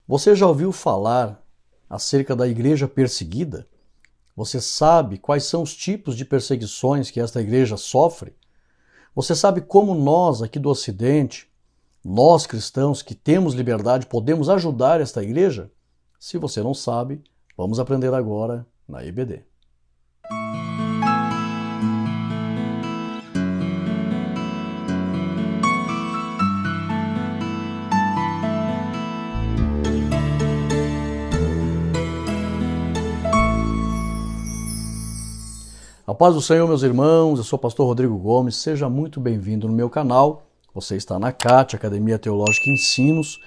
Você já ouviu falar acerca da igreja perseguida? Você sabe quais são os tipos de perseguições que esta igreja sofre? Você sabe como nós aqui do Ocidente, nós cristãos que temos liberdade, podemos ajudar esta igreja? Se você não sabe, vamos aprender agora na IBD. A paz do Senhor, meus irmãos, eu sou o pastor Rodrigo Gomes, seja muito bem-vindo no meu canal. Você está na CAT, Academia Teológica e Ensinos,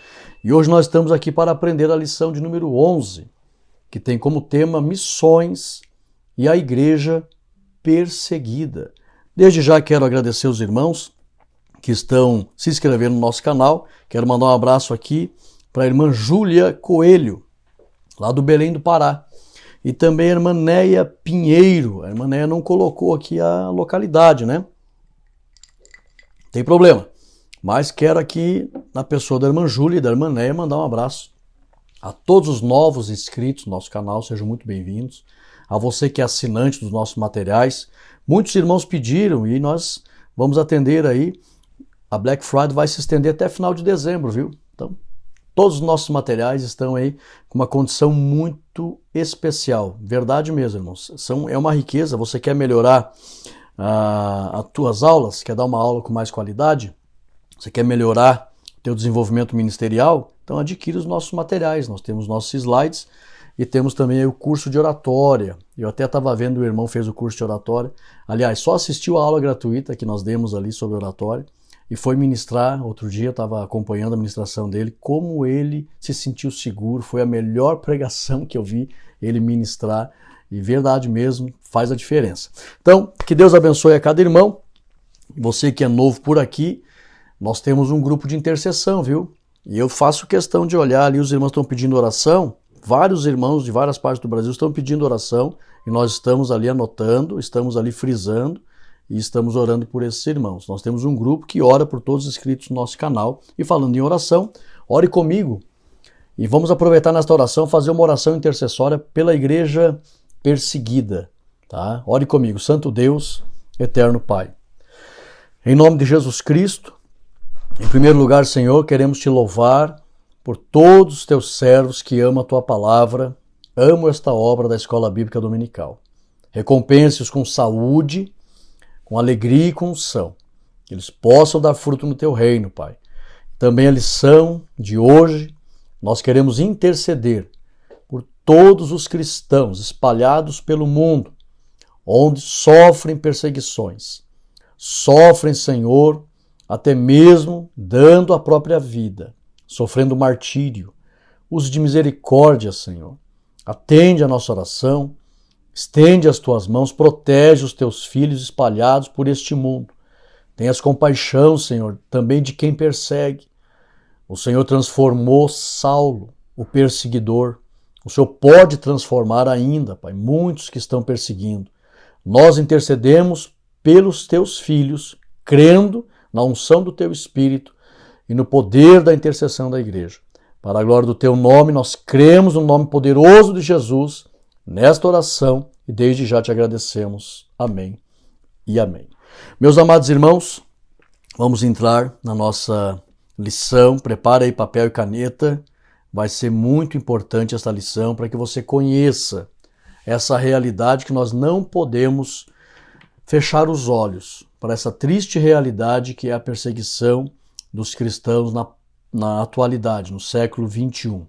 e hoje nós estamos aqui para aprender a lição de número 11, que tem como tema Missões e a Igreja Perseguida. Desde já quero agradecer os irmãos que estão se inscrevendo no nosso canal. Quero mandar um abraço aqui para a irmã Júlia Coelho, lá do Belém do Pará. E também a irmã Neia Pinheiro. A irmã Neia não colocou aqui a localidade, né? Tem problema. Mas quero aqui, na pessoa da irmã Júlia e da irmã Neia, mandar um abraço a todos os novos inscritos no nosso canal. Sejam muito bem-vindos. A você que é assinante dos nossos materiais. Muitos irmãos pediram e nós vamos atender aí. A Black Friday vai se estender até final de dezembro, viu? Então, todos os nossos materiais estão aí com uma condição muito especial. Verdade mesmo, irmãos. É uma riqueza. Você quer melhorar as tuas aulas? Quer dar uma aula com mais qualidade? Você quer melhorar o teu desenvolvimento ministerial? Então adquira os nossos materiais. Nós temos nossos slides e temos também o curso de oratória. Eu até estava vendo, o irmão fez o curso de oratória. Aliás, só assistiu a aula gratuita que nós demos ali sobre oratória. E foi ministrar, outro dia eu estava acompanhando a ministração dele, como ele se sentiu seguro, foi a melhor pregação que eu vi ele ministrar, e verdade mesmo, faz a diferença. Então, que Deus abençoe a cada irmão. Você que é novo por aqui, nós temos um grupo de intercessão, viu? E eu faço questão de olhar ali, os irmãos estão pedindo oração, vários irmãos de várias partes do Brasil estão pedindo oração, e nós estamos ali anotando, estamos ali frisando, e estamos orando por esses irmãos. Nós temos um grupo que ora por todos os inscritos no nosso canal. E falando em oração, ore comigo. E vamos aproveitar nesta oração, fazer uma oração intercessória pela igreja perseguida. Tá? Ore comigo. Santo Deus, eterno Pai. Em nome de Jesus Cristo, em primeiro lugar, Senhor, queremos te louvar por todos os teus servos que amam a tua palavra, amam esta obra da Escola Bíblica Dominical. Recompense-os com saúde, com alegria e com unção, que eles possam dar fruto no teu reino, Pai. Também a lição de hoje, nós queremos interceder por todos os cristãos espalhados pelo mundo, onde sofrem perseguições, sofrem, Senhor, até mesmo dando a própria vida, sofrendo martírio. Use de misericórdia, Senhor. Atende a nossa oração. Estende as tuas mãos, protege os teus filhos espalhados por este mundo. Tenhas compaixão, Senhor, também de quem persegue. O Senhor transformou Saulo, o perseguidor. O Senhor pode transformar ainda, Pai, muitos que estão perseguindo. Nós intercedemos pelos teus filhos, crendo na unção do teu Espírito e no poder da intercessão da igreja. Para a glória do teu nome, nós cremos no nome poderoso de Jesus, nesta oração, e desde já te agradecemos. Amém e amém. Meus amados irmãos, vamos entrar na nossa lição. Prepare aí papel e caneta. Vai ser muito importante esta lição para que você conheça essa realidade que nós não podemos fechar os olhos para essa triste realidade que é a perseguição dos cristãos na atualidade, no século 21.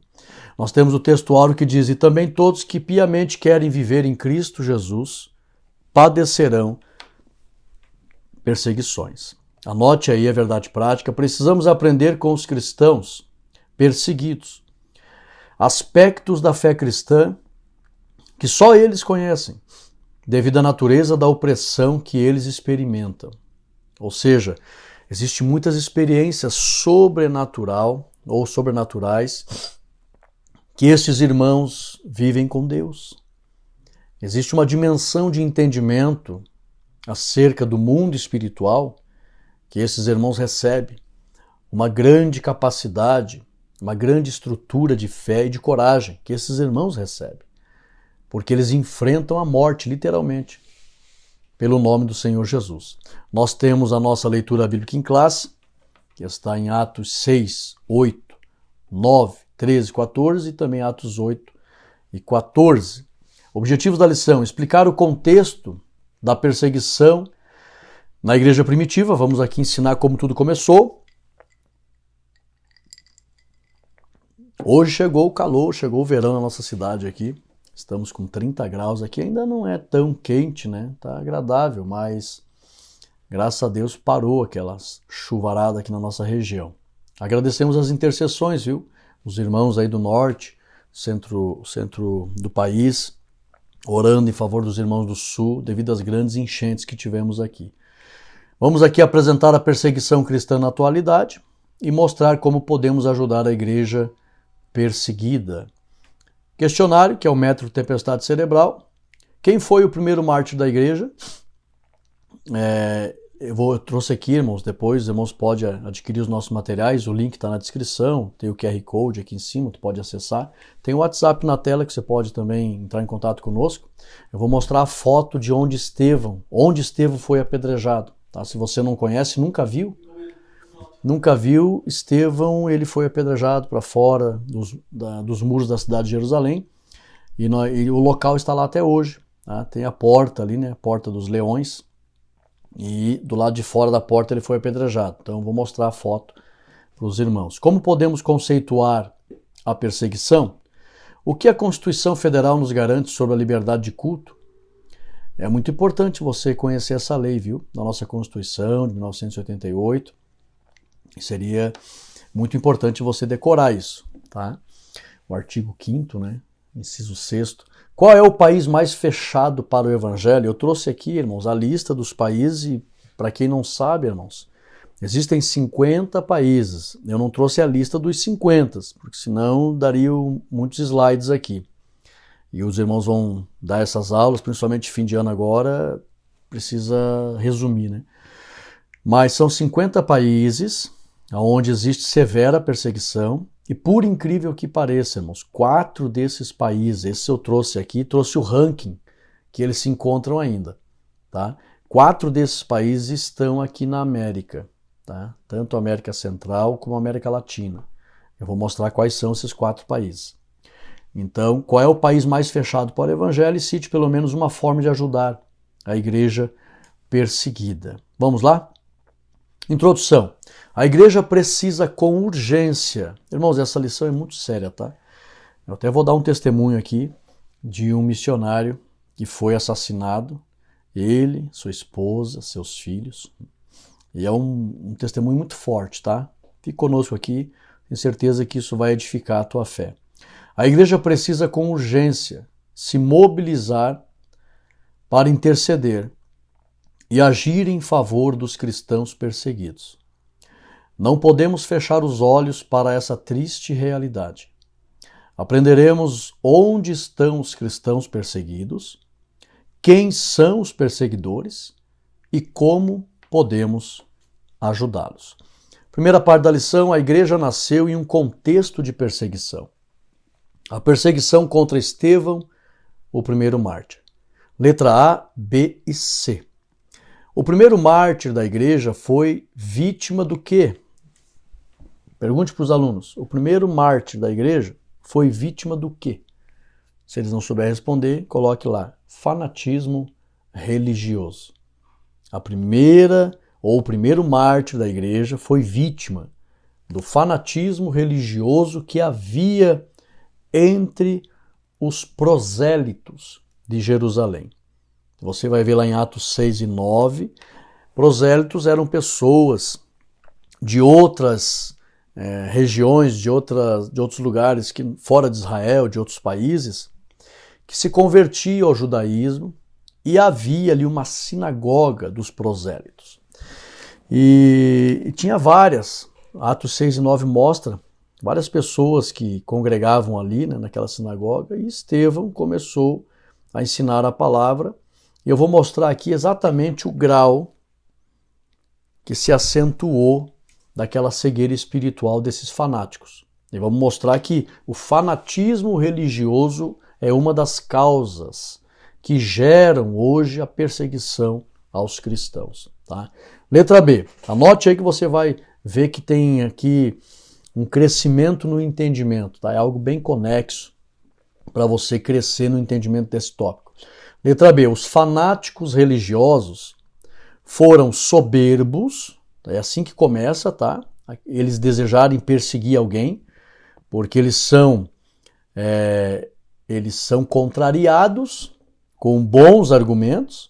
Nós temos o texto áureo que diz: e também todos que piamente querem viver em Cristo Jesus padecerão perseguições. Anote aí a verdade prática. Precisamos aprender com os cristãos perseguidos aspectos da fé cristã que só eles conhecem, devido à natureza da opressão que eles experimentam. Ou seja, existem muitas experiências sobrenaturais que estes irmãos vivem com Deus. Existe uma dimensão de entendimento acerca do mundo espiritual que esses irmãos recebem, uma grande capacidade, uma grande estrutura de fé e de coragem que esses irmãos recebem, porque eles enfrentam a morte, literalmente, pelo nome do Senhor Jesus. Nós temos a nossa leitura bíblica em classe, que está em Atos 6, 8, 9, 13, 14 e também Atos 8 e 14. Objetivos da lição: explicar o contexto da perseguição na igreja primitiva. Vamos aqui ensinar como tudo começou. Hoje chegou o calor, chegou o verão na nossa cidade aqui. Estamos com 30 graus aqui, ainda não é tão quente, né? Tá agradável, mas graças a Deus parou aquela chuvarada aqui na nossa região. Agradecemos as intercessões, viu? Os irmãos aí do norte, centro do país, orando em favor dos irmãos do sul, devido às grandes enchentes que tivemos aqui. Vamos aqui apresentar a perseguição cristã na atualidade e mostrar como podemos ajudar a igreja perseguida. Questionário, que é o método tempestade cerebral. Quem foi o primeiro mártir da igreja? Eu trouxe aqui, irmãos, depois os irmãos podem adquirir os nossos materiais, o link está na descrição, tem o QR Code aqui em cima, tu pode acessar. Tem o WhatsApp na tela que você pode também entrar em contato conosco. Eu vou mostrar a foto de onde Estevão foi apedrejado. Tá? Se você não conhece, nunca viu, Estevão, ele foi apedrejado para fora dos muros da cidade de Jerusalém e o local está lá até hoje. Tá? Tem a porta ali, né? A Porta dos Leões, e do lado de fora da porta ele foi apedrejado. Então eu vou mostrar a foto para os irmãos. Como podemos conceituar a perseguição? O que a Constituição Federal nos garante sobre a liberdade de culto? É muito importante você conhecer essa lei, viu? Da nossa Constituição de 1988. Seria muito importante você decorar isso, tá? O artigo 5º, né? Inciso 6º. Qual é o país mais fechado para o evangelho? Eu trouxe aqui, irmãos, a lista dos países e, para quem não sabe, irmãos, existem 50 países. Eu não trouxe a lista dos 50, porque senão daria muitos slides aqui. E os irmãos vão dar essas aulas, principalmente fim de ano agora, precisa resumir, né? Mas são 50 países onde existe severa perseguição, e por incrível que pareça, irmãos, 4 desses países, esse eu trouxe aqui, trouxe o ranking que eles se encontram ainda, tá? 4 desses países estão aqui na América, tá? Tanto a América Central como a América Latina. Eu vou mostrar quais são esses 4 países. Então, qual é o país mais fechado para o evangelho? E cite pelo menos uma forma de ajudar a igreja perseguida. Vamos lá? Introdução. A igreja precisa com urgência. Irmãos, essa lição é muito séria, tá? Eu até vou dar um testemunho aqui de um missionário que foi assassinado. Ele, sua esposa, seus filhos. E é um testemunho muito forte, tá? Fique conosco aqui. Tenho certeza que isso vai edificar a tua fé. A igreja precisa com urgência se mobilizar para interceder e agir em favor dos cristãos perseguidos. Não podemos fechar os olhos para essa triste realidade. Aprenderemos onde estão os cristãos perseguidos, quem são os perseguidores e como podemos ajudá-los. Primeira parte da lição: a igreja nasceu em um contexto de perseguição. A perseguição contra Estevão, o primeiro mártir. Letra A, B e C. O primeiro mártir da igreja foi vítima do quê? Pergunte para os alunos. O primeiro mártir da igreja foi vítima do quê? Se eles não souberem responder, coloque lá: fanatismo religioso. A primeira ou o primeiro mártir da igreja foi vítima do fanatismo religioso que havia entre os prosélitos de Jerusalém. Você vai ver lá em Atos 6 e 9, prosélitos eram pessoas de outras regiões, de outros lugares, fora de Israel, de outros países, que se convertiam ao judaísmo, e havia ali uma sinagoga dos prosélitos. E tinha várias, Atos 6 e 9 mostra várias pessoas que congregavam ali, né, naquela sinagoga, e Estevão começou a ensinar a palavra. E eu vou mostrar aqui exatamente o grau que se acentuou daquela cegueira espiritual desses fanáticos. E vamos mostrar que o fanatismo religioso é uma das causas que geram hoje a perseguição aos cristãos. Tá? Letra B. Anote aí que você vai ver que tem aqui um crescimento no entendimento. Tá? É algo bem conexo para você crescer no entendimento desse tópico. Letra B. Os fanáticos religiosos foram soberbos. É assim que começa, tá? Eles desejarem perseguir alguém, porque eles são contrariados com bons argumentos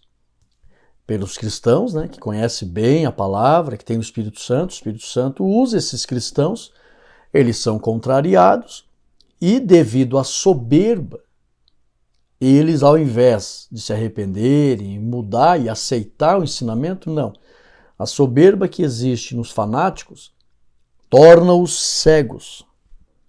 pelos cristãos, né, que conhecem bem a palavra, que tem o Espírito Santo usa esses cristãos, eles são contrariados e devido à soberba, eles ao invés de se arrependerem, mudar e aceitar o ensinamento, não. A soberba que existe nos fanáticos torna-os cegos.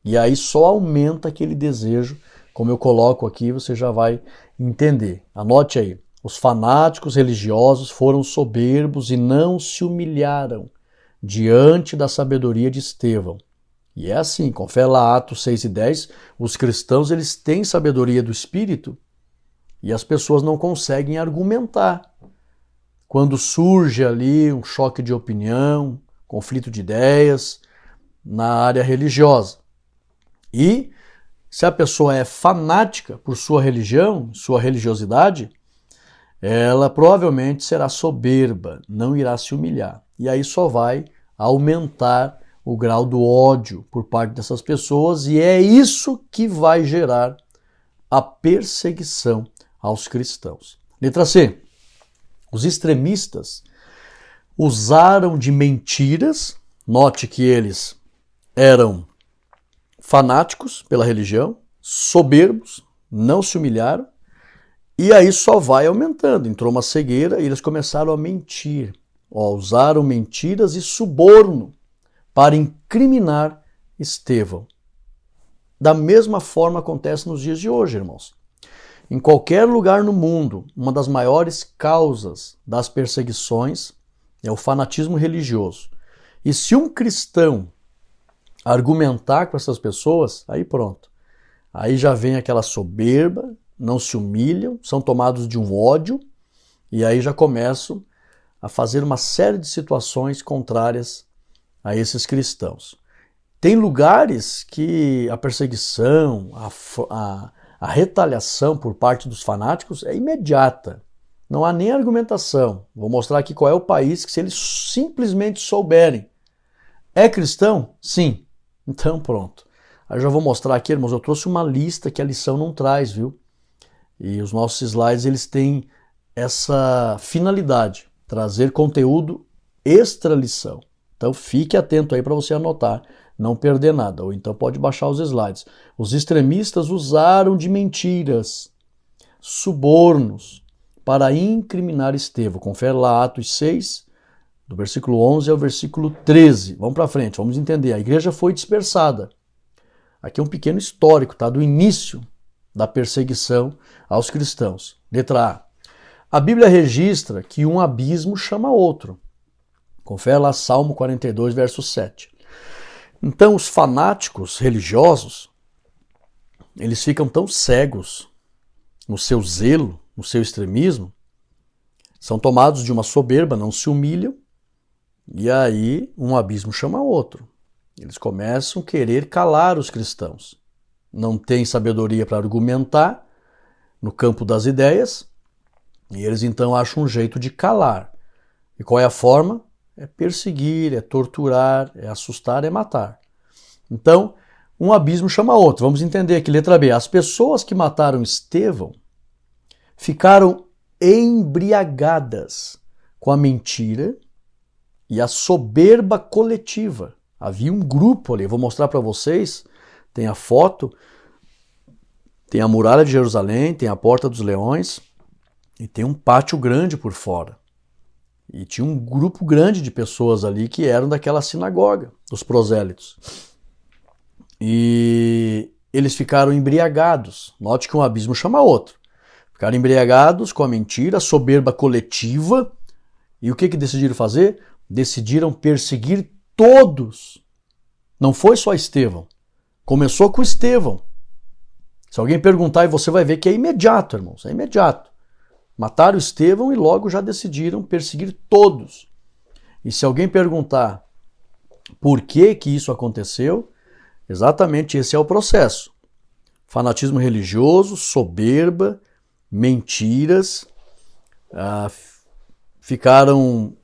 E aí só aumenta aquele desejo, como eu coloco aqui, você já vai entender. Anote aí. Os fanáticos religiosos foram soberbos e não se humilharam diante da sabedoria de Estevão. E é assim, confere lá Atos 6:10, os cristãos eles têm sabedoria do Espírito e as pessoas não conseguem argumentar. Quando surge ali um choque de opinião, conflito de ideias na área religiosa. E se a pessoa é fanática por sua religião, sua religiosidade, ela provavelmente será soberba, não irá se humilhar. E aí só vai aumentar o grau do ódio por parte dessas pessoas e é isso que vai gerar a perseguição aos cristãos. Letra C. Os extremistas usaram de mentiras, note que eles eram fanáticos pela religião, soberbos, não se humilharam, e aí só vai aumentando. Entrou uma cegueira e eles começaram a mentir. Usaram mentiras e suborno para incriminar Estevão. Da mesma forma acontece nos dias de hoje, irmãos. Em qualquer lugar no mundo, uma das maiores causas das perseguições é o fanatismo religioso. E se um cristão argumentar com essas pessoas, aí pronto. Aí já vem aquela soberba, não se humilham, são tomados de um ódio e aí já começam a fazer uma série de situações contrárias a esses cristãos. Tem lugares que a perseguição, a retaliação por parte dos fanáticos é imediata. Não há nem argumentação. Vou mostrar aqui qual é o país que se eles simplesmente souberem. É cristão? Sim. Então pronto. Aí eu já vou mostrar aqui, irmãos, eu trouxe uma lista que a lição não traz, viu? E os nossos slides, eles têm essa finalidade, trazer conteúdo extra lição. Então fique atento aí para você anotar, não perder nada. Ou então pode baixar os slides. Os extremistas usaram de mentiras, subornos, para incriminar Estevão. Confere lá Atos 6, do versículo 11 ao versículo 13. Vamos para frente, vamos entender. A igreja foi dispersada. Aqui é um pequeno histórico, tá? Do início da perseguição aos cristãos. Letra A. A Bíblia registra que um abismo chama outro. Confere lá Salmo 42, verso 7. Então, os fanáticos religiosos, eles ficam tão cegos no seu zelo, no seu extremismo, são tomados de uma soberba, não se humilham, e aí um abismo chama outro. Eles começam a querer calar os cristãos. Não têm sabedoria para argumentar no campo das ideias, e eles então acham um jeito de calar. E qual é a forma? É perseguir, é torturar, é assustar, é matar. Então, um abismo chama outro. Vamos entender aqui, letra B. As pessoas que mataram Estevão ficaram embriagadas com a mentira e a soberba coletiva. Havia um grupo ali, eu vou mostrar para vocês, tem a foto, tem a muralha de Jerusalém, tem a Porta dos Leões e tem um pátio grande por fora. E tinha um grupo grande de pessoas ali que eram daquela sinagoga, dos prosélitos. E eles ficaram embriagados. Note que um abismo chama outro. Ficaram embriagados com a mentira, a soberba coletiva. E o que decidiram fazer? Decidiram perseguir todos. Não foi só Estevão. Começou com Estevão. Se alguém perguntar, você vai ver que é imediato, irmãos, é imediato. Mataram Estevão e logo já decidiram perseguir todos. E se alguém perguntar por que que isso aconteceu, exatamente esse é o processo. Fanatismo religioso, soberba, mentiras, ficaram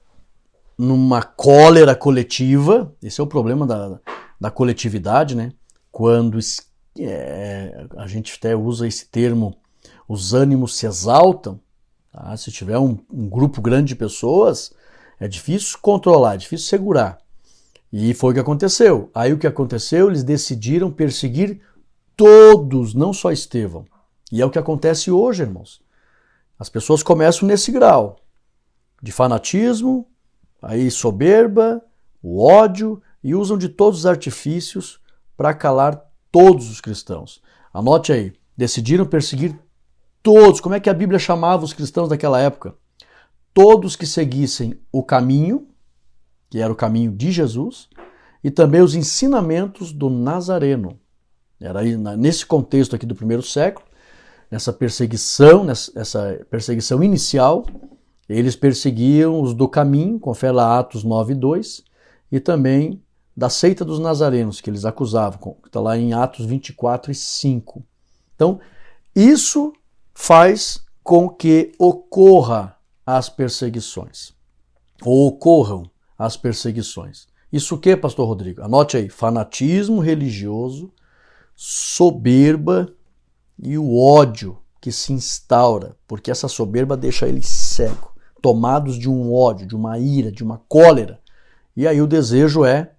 numa cólera coletiva. Esse é o problema da coletividade, né? Quando a gente até usa esse termo, os ânimos se exaltam. Tá? Se tiver um grupo grande de pessoas, é difícil controlar, é difícil segurar. E foi o que aconteceu. Aí o que aconteceu? Eles decidiram perseguir todos, não só Estevão. E é o que acontece hoje, irmãos. As pessoas começam nesse grau de fanatismo, aí soberba, o ódio, e usam de todos os artifícios para calar todos os cristãos. Anote aí, decidiram perseguir todos. Como é que a Bíblia chamava os cristãos daquela época? Todos que seguissem o caminho, que era o caminho de Jesus, e também os ensinamentos do Nazareno. Era aí, nesse contexto aqui do primeiro século, nessa perseguição inicial, eles perseguiam os do caminho, confere lá Atos 9:2, e também da seita dos nazarenos, que eles acusavam, que está lá em Atos 24:5. Então, isso faz com que ocorram as perseguições. Isso o que, pastor Rodrigo? Anote aí, fanatismo religioso, soberba e o ódio que se instaura, porque essa soberba deixa eles cegos, tomados de um ódio, de uma ira, de uma cólera. E aí o desejo é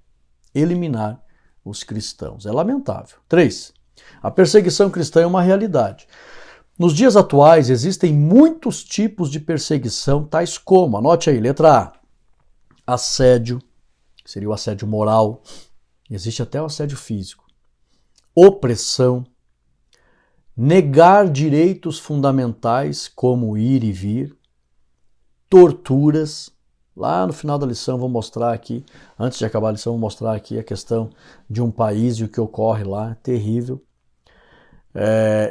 eliminar os cristãos. É lamentável. 3. A perseguição cristã é uma realidade. Nos dias atuais existem muitos tipos de perseguição, tais como, anote aí, letra A, assédio, que seria o assédio moral, existe até o assédio físico, opressão, negar direitos fundamentais como ir e vir, torturas. Lá no final da lição vou mostrar aqui, antes de acabar a lição, vou mostrar aqui a questão de um país e o que ocorre lá, terrível.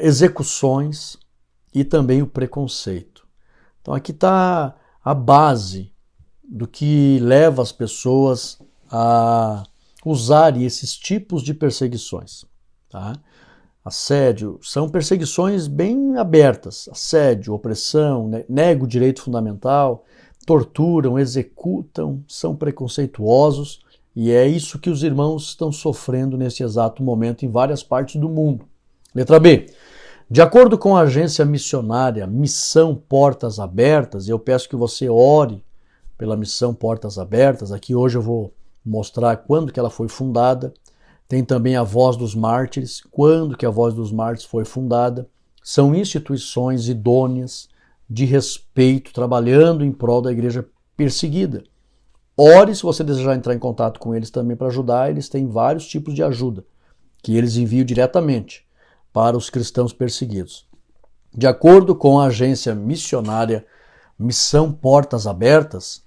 Execuções e também o preconceito. Então aqui está a base do que leva as pessoas a usarem esses tipos de perseguições. Tá? Assédio, são perseguições bem abertas. Assédio, opressão, nega o direito fundamental, torturam, executam, são preconceituosos, e é isso que os irmãos estão sofrendo nesse exato momento em várias partes do mundo. Letra B. De acordo com a agência missionária Missão Portas Abertas, eu peço que você ore pela Missão Portas Abertas. Aqui hoje eu vou mostrar quando que ela foi fundada. Tem também a Voz dos Mártires, quando que a Voz dos Mártires foi fundada. São instituições idôneas, de respeito, trabalhando em prol da igreja perseguida. Ore se você desejar entrar em contato com eles também para ajudar. Eles têm vários tipos de ajuda que eles enviam diretamente para os cristãos perseguidos. De acordo com a agência missionária Missão Portas Abertas,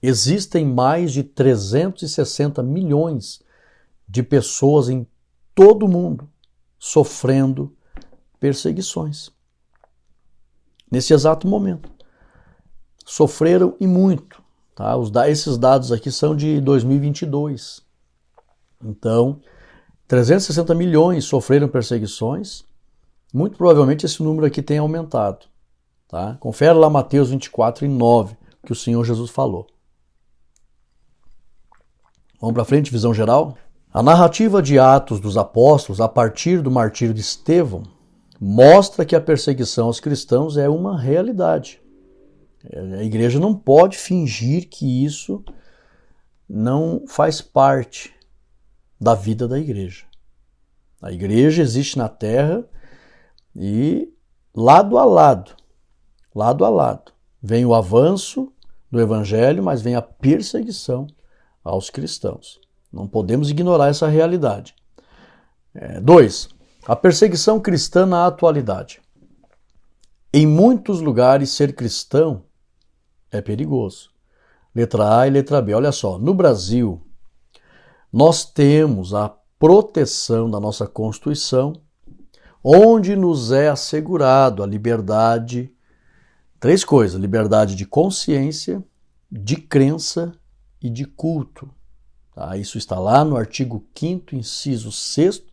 existem mais de 360 milhões de pessoas em todo o mundo sofrendo perseguições. Nesse exato momento. Sofreram e muito. Tá? Esses dados aqui são de 2022. Então, 360 milhões sofreram perseguições. Muito provavelmente esse número aqui tem aumentado. Tá? Confere lá Mateus 24:9, que o Senhor Jesus falou. Vamos para frente, visão geral? A narrativa de Atos dos Apóstolos, a partir do martírio de Estevão, mostra que a perseguição aos cristãos é uma realidade. A igreja não pode fingir que isso não faz parte da vida da igreja. A igreja existe na terra e lado a lado, vem o avanço do evangelho, mas vem a perseguição aos cristãos. Não podemos ignorar essa realidade. 2. A perseguição cristã na atualidade. Em muitos lugares, ser cristão é perigoso. Letra A e letra B. Olha só, no Brasil, nós temos a proteção da nossa Constituição, onde nos é assegurado a liberdade, três coisas: liberdade de consciência, de crença e de culto. Tá? Isso está lá no artigo 5º, inciso 6º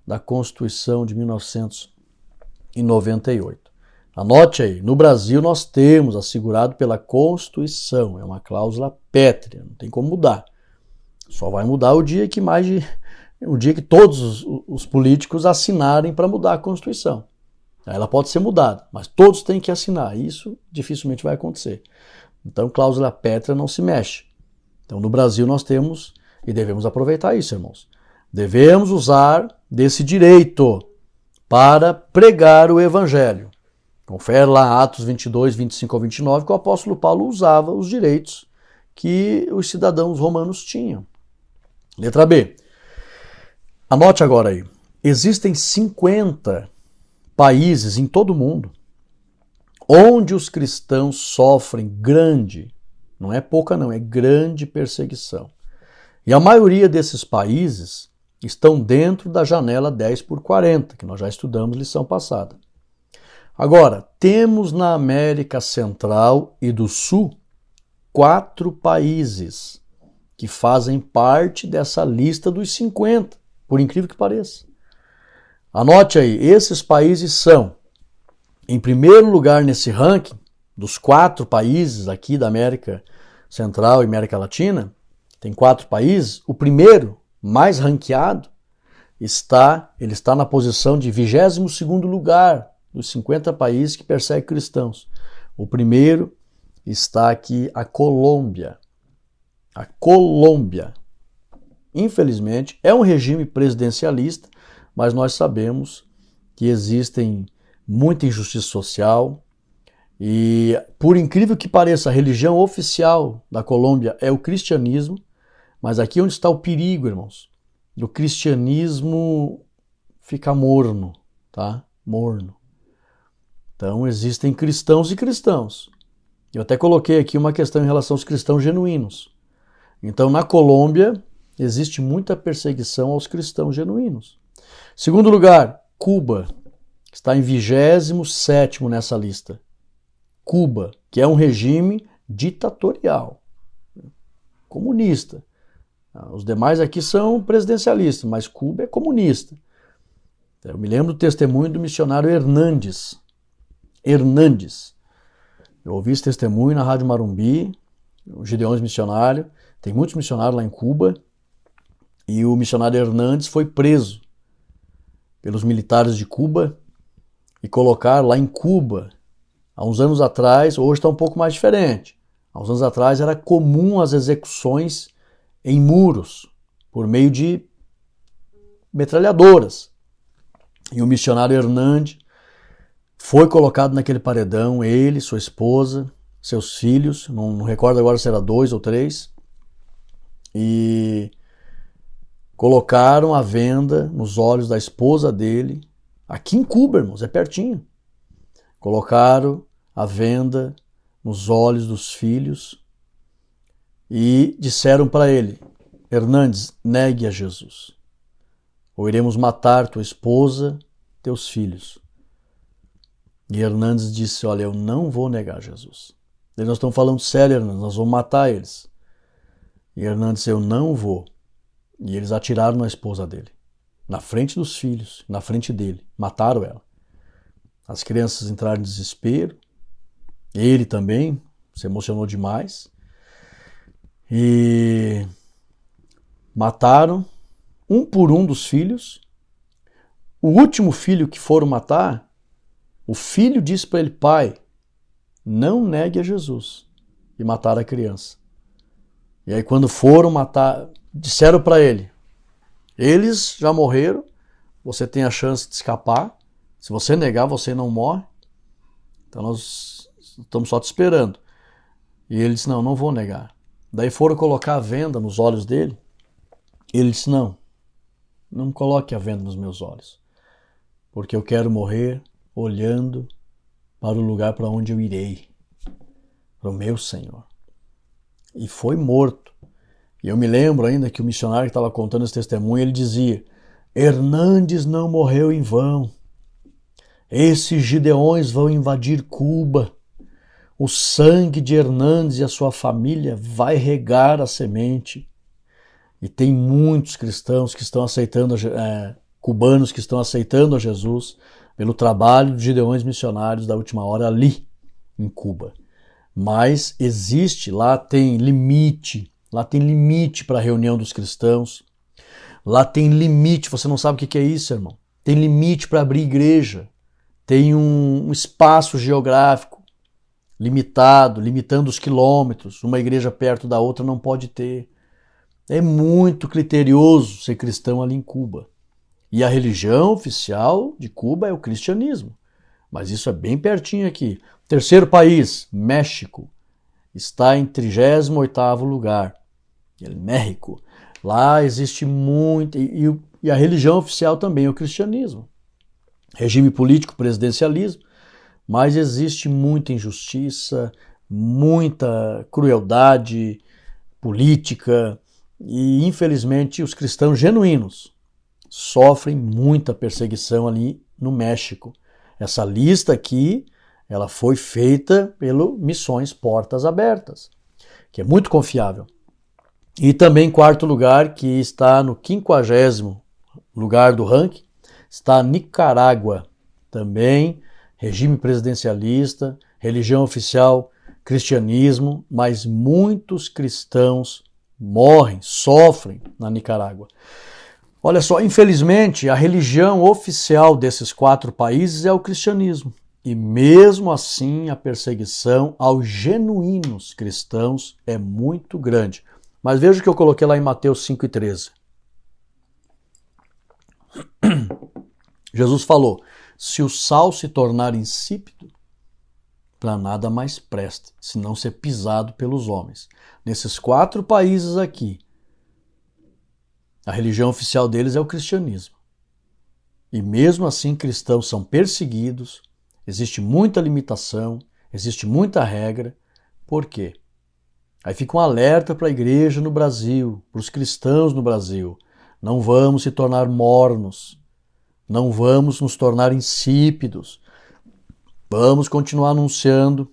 da Constituição de 1998. Anote aí, no Brasil nós temos assegurado pela Constituição, é uma cláusula pétrea, não tem como mudar. Só vai mudar o dia que todos os políticos assinarem para mudar a Constituição. Ela pode ser mudada, mas todos têm que assinar. Isso dificilmente vai acontecer. Então, cláusula pétrea não se mexe. Então, no Brasil nós temos, e devemos aproveitar isso, irmãos. Devemos usar desse direito para pregar o Evangelho. Confere lá Atos 22, 25 ao 29, que o apóstolo Paulo usava os direitos que os cidadãos romanos tinham. Letra B. Anote agora aí. Existem 50 países em todo o mundo onde os cristãos sofrem grande, não é pouca não, é grande perseguição. E a maioria desses países estão dentro da janela 10/40, que nós já estudamos lição passada. Agora, temos na América Central e do Sul 4 países que fazem parte dessa lista dos 50, por incrível que pareça. Anote aí, esses países são, em primeiro lugar nesse ranking, dos 4 países aqui da América Central e América Latina, tem 4 países, o primeiro, mais ranqueado, ele está na posição de 22º lugar dos 50 países que perseguem cristãos. O primeiro está aqui a Colômbia. A Colômbia, infelizmente, é um regime presidencialista, mas nós sabemos que existem muita injustiça social e, por incrível que pareça, a religião oficial da Colômbia é o cristianismo, mas aqui é onde está o perigo, irmãos, do cristianismo ficar morno, tá? Morno. Então, existem cristãos e cristãos. Eu até coloquei aqui uma questão em relação aos cristãos genuínos. Então, na Colômbia, existe muita perseguição aos cristãos genuínos. Segundo lugar, Cuba, que está em 27º nessa lista. Cuba, que é um regime ditatorial, comunista. Os demais aqui são presidencialistas, mas Cuba é comunista. Eu me lembro do testemunho do missionário Hernandes. Eu ouvi esse testemunho na Rádio Marumbi, o Gideões missionário. Tem muitos missionários lá em Cuba. E o missionário Hernandes foi preso pelos militares de Cuba e colocaram lá em Cuba, há uns anos atrás. Hoje está um pouco mais diferente. Há uns anos atrás era comum as execuções em muros, por meio de metralhadoras. E o missionário Hernandes foi colocado naquele paredão, ele, sua esposa, seus filhos, não recordo agora se era 2 ou 3, e colocaram a venda nos olhos da esposa dele, aqui em Cuba, irmãos, é pertinho. Colocaram a venda nos olhos dos filhos e disseram para ele: Hernandes, negue a Jesus, ou iremos matar tua esposa, teus filhos. E Hernandes disse: olha, eu não vou negar Jesus. E nós estamos falando sério, Hernandes, nós vamos matar eles. E Hernandes disse: eu não vou. E eles atiraram na esposa dele, na frente dos filhos, na frente dele, mataram ela. As crianças entraram em desespero, ele também se emocionou demais, e mataram um por um dos filhos. O último filho que foram matar, o filho disse para ele: pai, não negue a Jesus. E mataram a criança. E aí quando foram matar, disseram para ele: eles já morreram, você tem a chance de escapar. Se você negar, você não morre. Então nós estamos só te esperando. E ele disse: não vou negar. Daí foram colocar a venda nos olhos dele. Ele disse: não coloque a venda nos meus olhos, porque eu quero morrer olhando para o lugar para onde eu irei, para o meu Senhor. E foi morto. E eu me lembro ainda que o missionário que estava contando esse testemunho, ele dizia: Hernandes não morreu em vão. Esses gideões vão invadir Cuba. O sangue de Hernandes e a sua família vai regar a semente. E tem muitos cristãos que estão aceitando, cubanos que estão aceitando a Jesus pelo trabalho dos gideões missionários da última hora ali em Cuba. Mas existe, lá tem limite para a reunião dos cristãos. Lá tem limite, você não sabe o que é isso, irmão. Tem limite para abrir igreja. Tem um espaço geográfico limitado, limitando os quilômetros. Uma igreja perto da outra não pode ter. É muito criterioso ser cristão ali em Cuba. E a religião oficial de Cuba é o cristianismo. Mas isso é bem pertinho aqui. Terceiro país, México. Está em 38º lugar. México. Lá existe muito... E a religião oficial também é o cristianismo. Regime político, presidencialismo. Mas existe muita injustiça, muita crueldade política. E, infelizmente, os cristãos genuínos sofrem muita perseguição ali no México. Essa lista aqui, ela foi feita pelo Missões Portas Abertas, que é muito confiável. E também, em quarto lugar, que está no 50º lugar do ranking, está Nicarágua. Também regime presidencialista, religião oficial, cristianismo, mas muitos cristãos morrem, sofrem na Nicarágua. Olha só, infelizmente, a religião oficial desses 4 países é o cristianismo. E mesmo assim, a perseguição aos genuínos cristãos é muito grande. Mas veja o que eu coloquei lá em Mateus 5,13. Jesus falou: se o sal se tornar insípido, para nada mais presta, senão ser pisado pelos homens. Nesses 4 países aqui, a religião oficial deles é o cristianismo. E mesmo assim, cristãos são perseguidos, existe muita limitação, existe muita regra. Por quê? Aí fica um alerta para a igreja no Brasil, para os cristãos no Brasil. Não vamos se tornar mornos, não vamos nos tornar insípidos. Vamos continuar anunciando,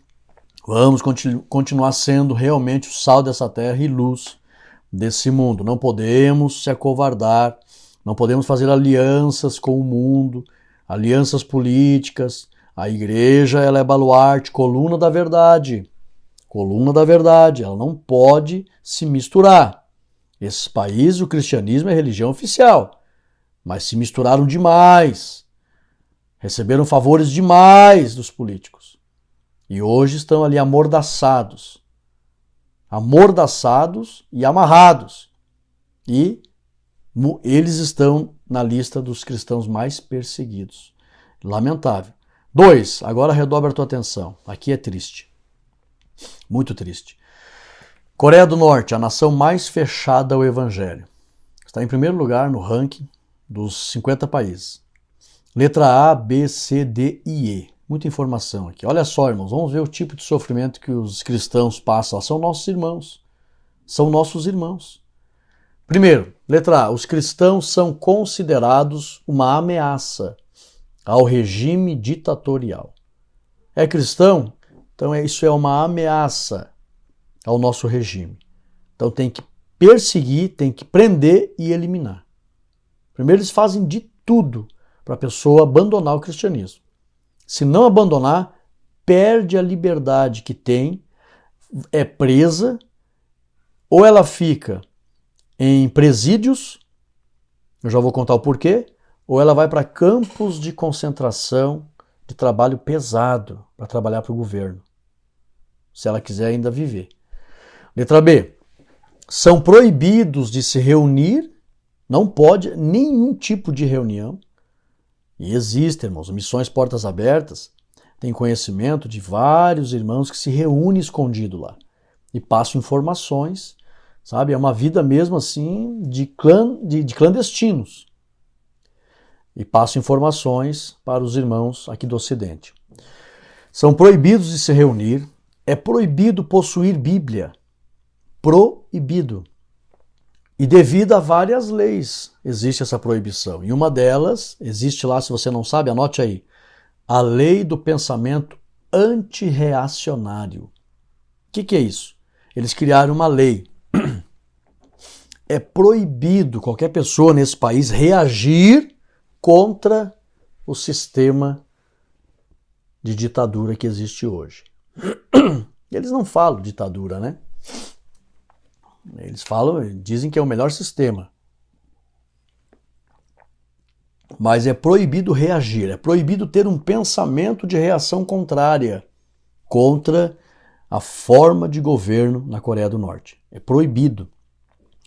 vamos continuar sendo realmente o sal dessa terra e luz desse mundo. Não podemos se acovardar, não podemos fazer alianças com o mundo, alianças políticas. A igreja, ela é baluarte, coluna da verdade. Coluna da verdade, ela não pode se misturar. Esses países, o cristianismo é religião oficial, mas se misturaram demais. Receberam favores demais dos políticos. E hoje estão ali amordaçados. Amordaçados e amarrados. E eles estão na lista dos cristãos mais perseguidos. Lamentável. 2. Agora redobra a tua atenção. Aqui é triste. Muito triste. Coreia do Norte, a nação mais fechada ao evangelho. Está em primeiro lugar no ranking dos 50 países. Letra A, B, C, D e E. Muita informação aqui. Olha só, irmãos, vamos ver o tipo de sofrimento que os cristãos passam. São nossos irmãos. São nossos irmãos. Primeiro, letra A. Os cristãos são considerados uma ameaça ao regime ditatorial. É cristão? Então isso é uma ameaça ao nosso regime. Então tem que perseguir, tem que prender e eliminar. Primeiro, eles fazem de tudo para a pessoa abandonar o cristianismo. Se não abandonar, perde a liberdade que tem, é presa, ou ela fica em presídios, eu já vou contar o porquê, ou ela vai para campos de concentração de trabalho pesado para trabalhar para o governo, se ela quiser ainda viver. Letra B. São proibidos de se reunir, não pode nenhum tipo de reunião. E existem, irmãos, Missões Portas Abertas tem conhecimento de vários irmãos que se reúnem escondido lá e passam informações, sabe? É uma vida mesmo assim de clandestinos. E passam informações para os irmãos aqui do Ocidente. São proibidos de se reunir, é proibido possuir Bíblia. Proibido. E devido a várias leis existe essa proibição. E uma delas, existe lá, se você não sabe, anote aí, a lei do pensamento antirreacionário. O que é isso? Eles criaram uma lei. É proibido qualquer pessoa nesse país reagir contra o sistema de ditadura que existe hoje. Eles não falam ditadura, né? Eles dizem que é o melhor sistema. Mas é proibido reagir, é proibido ter um pensamento de reação contrária contra a forma de governo na Coreia do Norte. É proibido.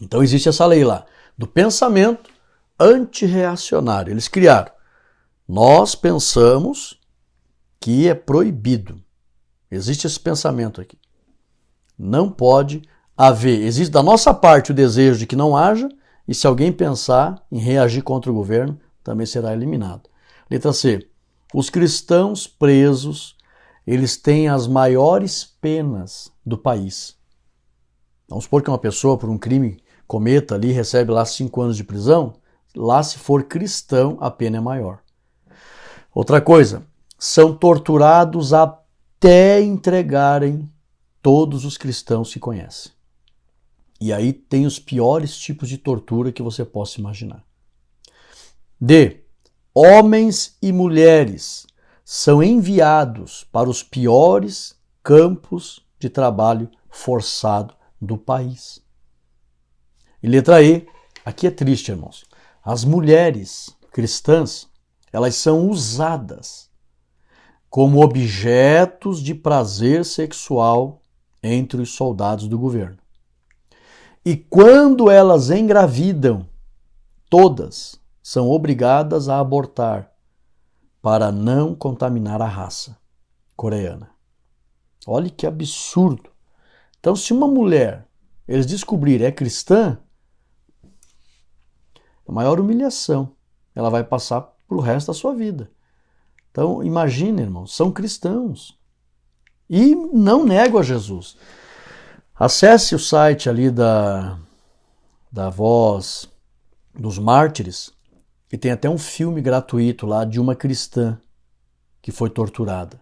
Então existe essa lei lá, do pensamento antirreacionário. Eles criaram. Nós pensamos que é proibido. Existe esse pensamento aqui. Não pode haver. Existe da nossa parte o desejo de que não haja, e se alguém pensar em reagir contra o governo, também será eliminado. Letra C. Os cristãos presos, eles têm as maiores penas do país. Vamos supor que uma pessoa, por um crime, cometa ali, recebe lá 5 anos de prisão. Lá, se for cristão, a pena é maior. Outra coisa, são torturados até entregarem todos os cristãos que conhecem. E aí tem os piores tipos de tortura que você possa imaginar. D. Homens e mulheres são enviados para os piores campos de trabalho forçado do país. E letra E, aqui é triste, irmãos. As mulheres cristãs, elas são usadas como objetos de prazer sexual entre os soldados do governo. E quando elas engravidam, todas são obrigadas a abortar para não contaminar a raça coreana. Olha que absurdo. Então, se uma mulher, eles descobrirem, é cristã, a maior humilhação. Ela vai passar para o resto da sua vida. Então, imagine, irmãos, são cristãos. E não negam a Jesus. Acesse o site ali da Voz dos Mártires, e tem até um filme gratuito lá de uma cristã que foi torturada.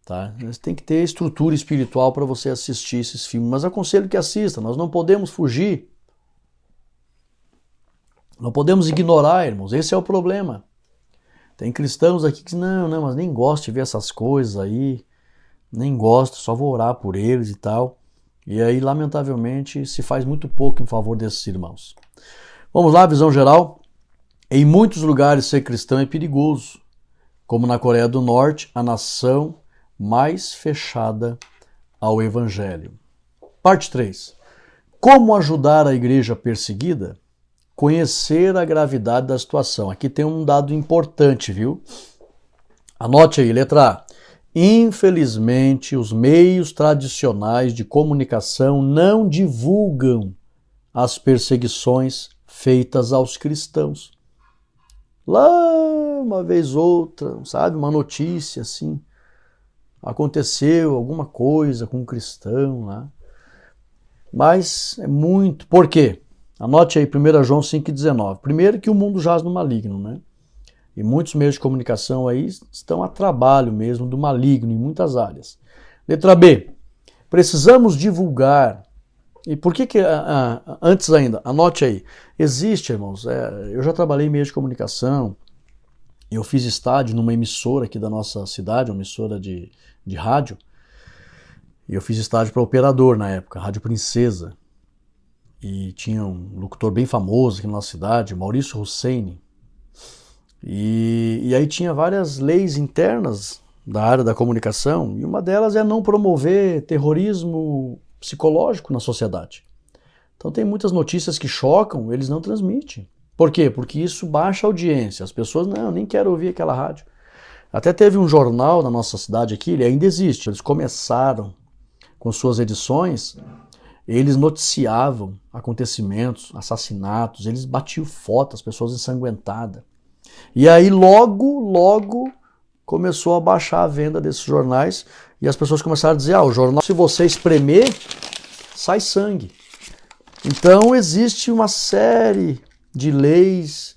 Tá? Você tem que ter estrutura espiritual para você assistir esses filmes, mas aconselho que assista. Nós não podemos fugir. Não podemos ignorar, irmãos. Esse é o problema. Tem cristãos aqui que dizem, não, mas nem gosto de ver essas coisas aí. Nem gosto, só vou orar por eles e tal. E aí, lamentavelmente, se faz muito pouco em favor desses irmãos. Vamos lá, visão geral. Em muitos lugares ser cristão é perigoso. Como na Coreia do Norte, a nação mais fechada ao Evangelho. Parte 3. Como ajudar a igreja perseguida? Conhecer a gravidade da situação. Aqui tem um dado importante, viu? Anote aí, letra A. Infelizmente, os meios tradicionais de comunicação não divulgam as perseguições feitas aos cristãos. Lá, uma vez ou outra, sabe, uma notícia assim, aconteceu alguma coisa com um cristão lá. Mas é muito. Por quê? Anote aí 1 João 5,19. Primeiro que o mundo jaz no maligno, né? E muitos meios de comunicação aí estão a trabalho mesmo do maligno em muitas áreas. Letra B. Precisamos divulgar. E por que antes ainda, anote aí. Existe, irmãos, eu já trabalhei em meios de comunicação, eu fiz estágio numa emissora aqui da nossa cidade, uma emissora de rádio, e eu fiz estágio para operador na época, Rádio Princesa. E tinha um locutor bem famoso aqui na nossa cidade, Maurício Husseini. E aí tinha várias leis internas da área da comunicação, e uma delas é não promover terrorismo psicológico na sociedade. Então tem muitas notícias que chocam, eles não transmitem. Por quê? Porque isso baixa a audiência. As pessoas, não, nem quero ouvir aquela rádio. Até teve um jornal na nossa cidade aqui, ele ainda existe. Eles começaram com suas edições, eles noticiavam acontecimentos, assassinatos, eles batiam foto, as pessoas ensanguentadas. E aí logo começou a baixar a venda desses jornais e as pessoas começaram a dizer, o jornal, se você espremer, sai sangue. Então existe uma série de leis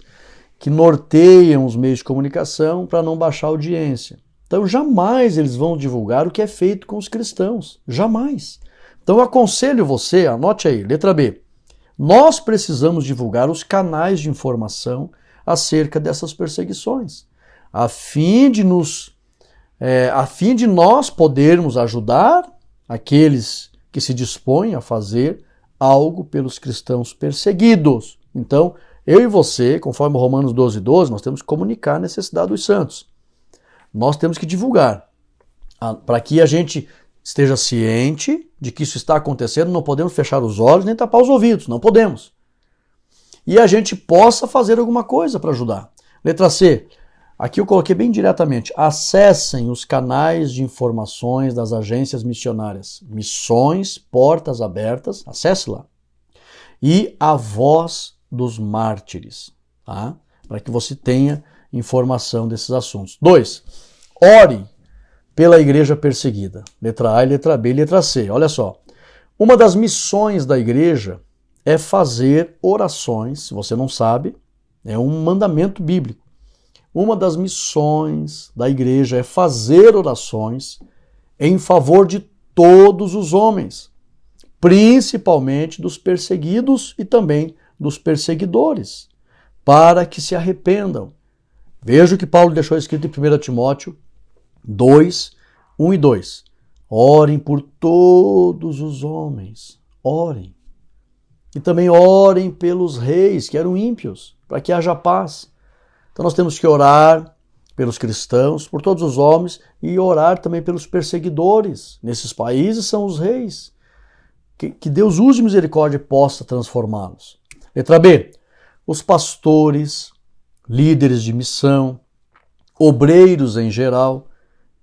que norteiam os meios de comunicação para não baixar a audiência. Então jamais eles vão divulgar o que é feito com os cristãos. Jamais. Então eu aconselho você, anote aí, letra B. Nós precisamos divulgar os canais de informação acerca dessas perseguições, a fim de nós podermos ajudar aqueles que se dispõem a fazer algo pelos cristãos perseguidos. Então, eu e você, conforme Romanos 12:12, nós temos que comunicar a necessidade dos santos. Nós temos que divulgar, para que a gente esteja ciente de que isso está acontecendo, não podemos fechar os olhos nem tapar os ouvidos, não podemos. E a gente possa fazer alguma coisa para ajudar. Letra C, aqui eu coloquei bem diretamente, acessem os canais de informações das agências missionárias, Missões Portas Abertas, acesse lá, e a Voz dos Mártires, tá? Para que você tenha informação desses assuntos. 2, ore pela igreja perseguida. Letra A, letra B, letra C. Olha só, uma das missões da igreja é fazer orações, se você não sabe, é um mandamento bíblico. Uma das missões da igreja é fazer orações em favor de todos os homens, principalmente dos perseguidos e também dos perseguidores, para que se arrependam. Veja o que Paulo deixou escrito em 1 Timóteo 2, 1 e 2. Orem por todos os homens, orem. E também orem pelos reis, que eram ímpios, para que haja paz. Então nós temos que orar pelos cristãos, por todos os homens, e orar também pelos perseguidores. Nesses países são os reis. Que Deus use misericórdia e possa transformá-los. Letra B. Os pastores, líderes de missão, obreiros em geral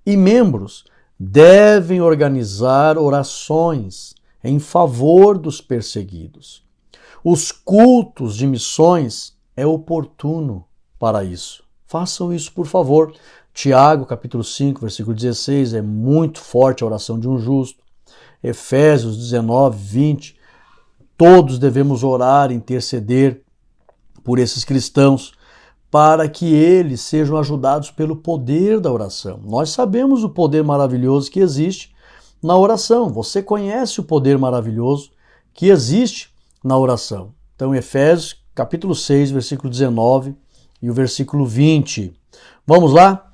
e membros devem organizar orações em favor dos perseguidos. Os cultos de missões é oportuno para isso. Façam isso, por favor. Tiago, capítulo 5, versículo 16, é muito forte a oração de um justo. Efésios 19, 20, todos devemos orar e interceder por esses cristãos para que eles sejam ajudados pelo poder da oração. Nós sabemos o poder maravilhoso que existe na oração. Você conhece o poder maravilhoso que existe na oração. Então, Efésios, capítulo 6, versículo 19 e o versículo 20. Vamos lá?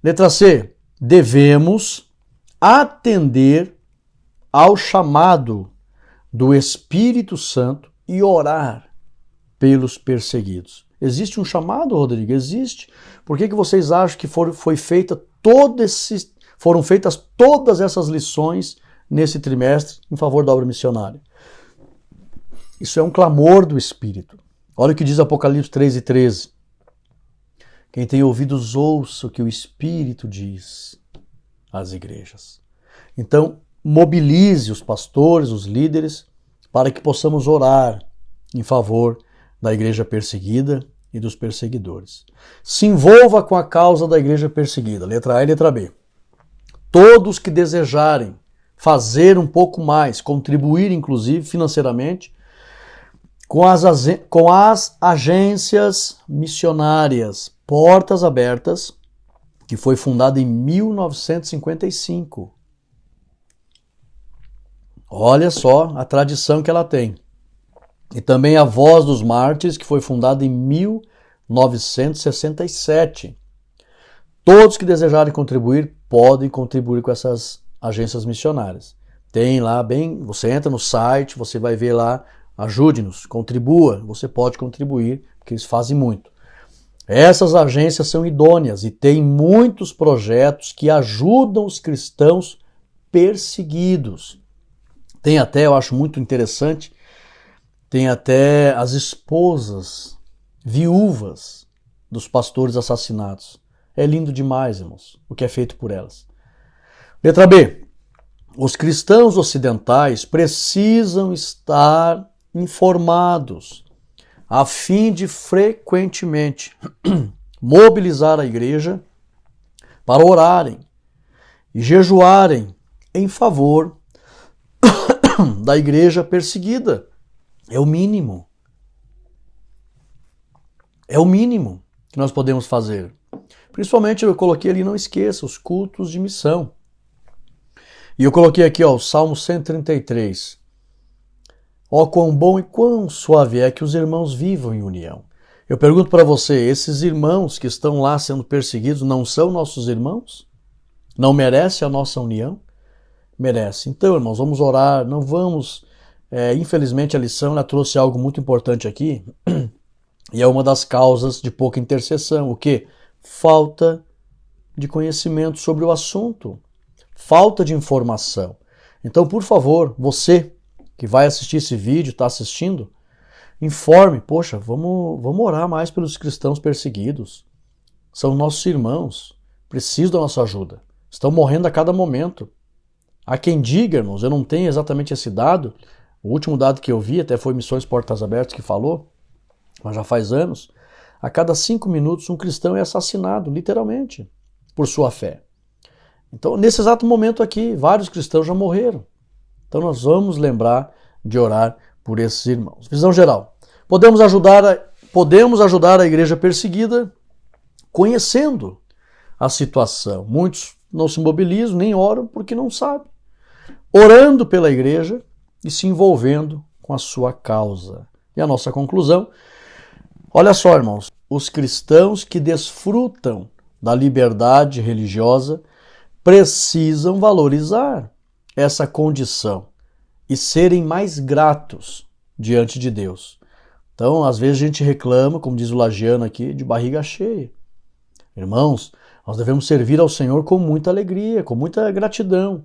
Letra C. Devemos atender ao chamado do Espírito Santo e orar pelos perseguidos. Existe um chamado, Rodrigo? Existe. Por que vocês acham que foram feitas todas essas lições nesse trimestre em favor da obra missionária? Isso é um clamor do Espírito. Olha o que diz Apocalipse 3 e 13. Quem tem ouvidos, ouça o que o Espírito diz às igrejas. Então, mobilize os pastores, os líderes, para que possamos orar em favor da igreja perseguida e dos perseguidores. Se envolva com a causa da igreja perseguida, letra A e letra B. Todos que desejarem fazer um pouco mais, contribuir inclusive financeiramente, com as agências missionárias Portas Abertas, que foi fundada em 1955. Olha só a tradição que ela tem. E também a Voz dos Mártires, que foi fundada em 1967. Todos que desejarem contribuir, podem contribuir com essas agências missionárias. Tem lá você entra no site, você vai ver lá, ajude-nos, contribua, você pode contribuir, porque eles fazem muito. Essas agências são idôneas e têm muitos projetos que ajudam os cristãos perseguidos. Tem até, eu acho muito interessante, tem até as esposas viúvas dos pastores assassinados. É lindo demais, irmãos, o que é feito por elas. Letra B. Os cristãos ocidentais precisam estar informados a fim de frequentemente mobilizar a igreja para orarem e jejuarem em favor da igreja perseguida. É o mínimo. É o mínimo que nós podemos fazer. Principalmente eu coloquei ali, não esqueça, os cultos de missão. E eu coloquei aqui, o Salmo 133. Ó, quão bom e quão suave é que os irmãos vivam em união. Eu pergunto para você, esses irmãos que estão lá sendo perseguidos não são nossos irmãos? Não merece a nossa união? Merece. Então, irmãos, vamos orar, não vamos... infelizmente a lição ela trouxe algo muito importante aqui, e é uma das causas de pouca intercessão. O quê? Falta de conhecimento sobre o assunto. Falta de informação. Então, por favor, você que vai assistir esse vídeo, está assistindo, informe. Poxa, vamos orar mais pelos cristãos perseguidos. São nossos irmãos. Precisam da nossa ajuda. Estão morrendo a cada momento. Há quem diga, irmãos, eu não tenho exatamente esse dado. O último dado que eu vi, até foi Missões Portas Abertas que falou, mas já faz anos, a cada 5 minutos um cristão é assassinado, literalmente, por sua fé. Então, nesse exato momento aqui, vários cristãos já morreram. Então, nós vamos lembrar de orar por esses irmãos. Visão geral. Podemos ajudar a igreja perseguida conhecendo a situação. Muitos não se mobilizam, nem oram, porque não sabem. Orando pela igreja e se envolvendo com a sua causa. E a nossa conclusão, olha só, irmãos, os cristãos que desfrutam da liberdade religiosa precisam valorizar essa condição e serem mais gratos diante de Deus. Então, às vezes a gente reclama, como diz o Lagiano aqui, de barriga cheia. Irmãos, nós devemos servir ao Senhor com muita alegria, com muita gratidão,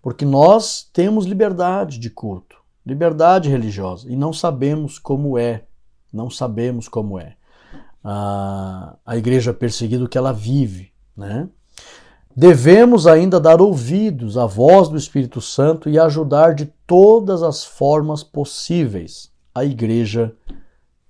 porque nós temos liberdade de culto, liberdade religiosa, e não sabemos como é. Não sabemos como é a igreja perseguida, o que ela vive, né? Devemos ainda dar ouvidos à voz do Espírito Santo e ajudar de todas as formas possíveis a igreja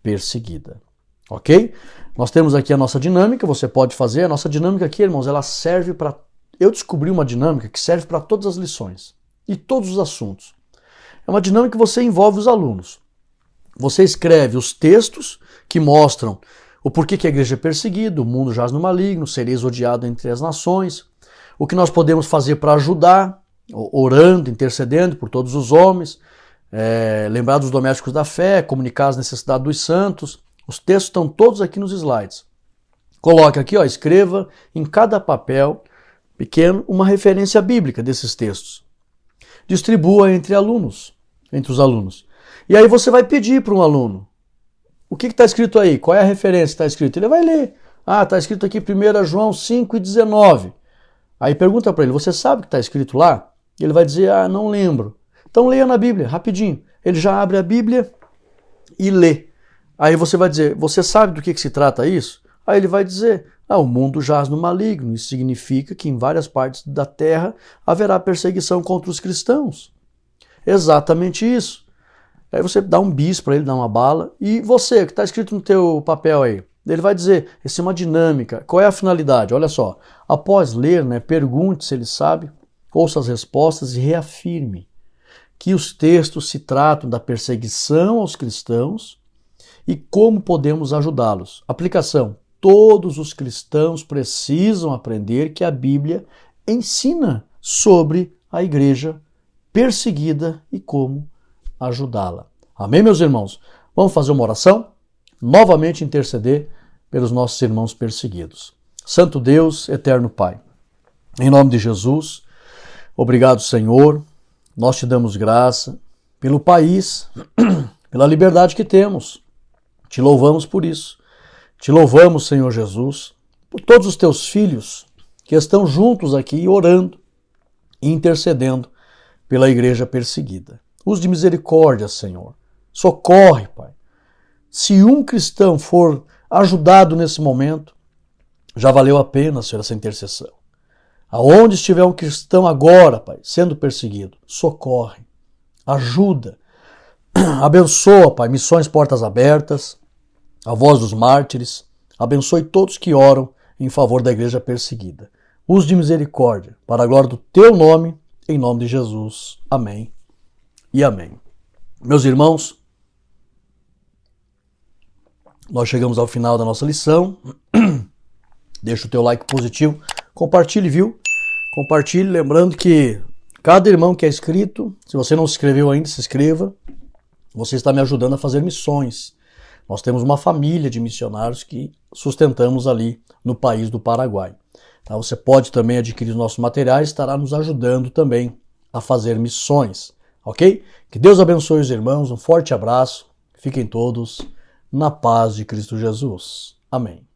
perseguida. Ok? Nós temos aqui a nossa dinâmica, você pode fazer. A nossa dinâmica aqui, irmãos, ela serve para... Eu descobri uma dinâmica que serve para todas as lições e todos os assuntos. É uma dinâmica que você envolve os alunos. Você escreve os textos que mostram o porquê que a igreja é perseguida, o mundo jaz no maligno, sereis odiado entre as nações, o que nós podemos fazer para ajudar, orando, intercedendo por todos os homens, lembrar dos domésticos da fé, comunicar as necessidades dos santos. Os textos estão todos aqui nos slides. Coloque aqui, escreva em cada papel pequeno uma referência bíblica desses textos. Distribua entre os alunos. E aí você vai pedir para um aluno, o que está escrito aí? Qual é a referência que está escrito? Ele vai ler. Está escrito aqui 1 João 5,19. Aí pergunta para ele, você sabe o que está escrito lá? Ele vai dizer, não lembro. Então leia na Bíblia, rapidinho. Ele já abre a Bíblia e lê. Aí você vai dizer, você sabe do que se trata isso? Aí ele vai dizer, o mundo jaz no maligno. Isso significa que em várias partes da terra haverá perseguição contra os cristãos. Exatamente isso. Aí você dá um bis para ele, dá uma bala. E você, o que está escrito no teu papel aí? Ele vai dizer, essa é uma dinâmica. Qual é a finalidade? Olha só, após ler, pergunte se ele sabe, ouça as respostas e reafirme que os textos se tratam da perseguição aos cristãos e como podemos ajudá-los. Aplicação. Todos os cristãos precisam aprender que a Bíblia ensina sobre a igreja perseguida e como ajudá-la. Amém, meus irmãos? Vamos fazer uma oração? Novamente interceder pelos nossos irmãos perseguidos. Santo Deus, eterno Pai, em nome de Jesus, obrigado, Senhor, nós te damos graça pelo país, pela liberdade que temos. Te louvamos por isso. Te louvamos, Senhor Jesus, por todos os teus filhos que estão juntos aqui orando e intercedendo pela igreja perseguida. Use de misericórdia, Senhor. Socorre, Pai. Se um cristão for ajudado nesse momento, já valeu a pena, Senhor, essa intercessão. Aonde estiver um cristão agora, Pai, sendo perseguido, socorre, ajuda, abençoa, Pai, Missões Portas Abertas, a Voz dos Mártires, abençoe todos que oram em favor da igreja perseguida. Use de misericórdia, para a glória do teu nome, em nome de Jesus. Amém e amém. Meus irmãos, nós chegamos ao final da nossa lição. Deixa o teu like positivo, compartilhe, viu? Compartilhe, lembrando que cada irmão que é inscrito, se você não se inscreveu ainda, se inscreva. Você está me ajudando a fazer missões. Nós temos uma família de missionários que sustentamos ali no país do Paraguai. Tá? Você pode também adquirir nossos materiais, estará nos ajudando também a fazer missões, ok? Que Deus abençoe os irmãos, um forte abraço, fiquem todos na paz de Cristo Jesus. Amém.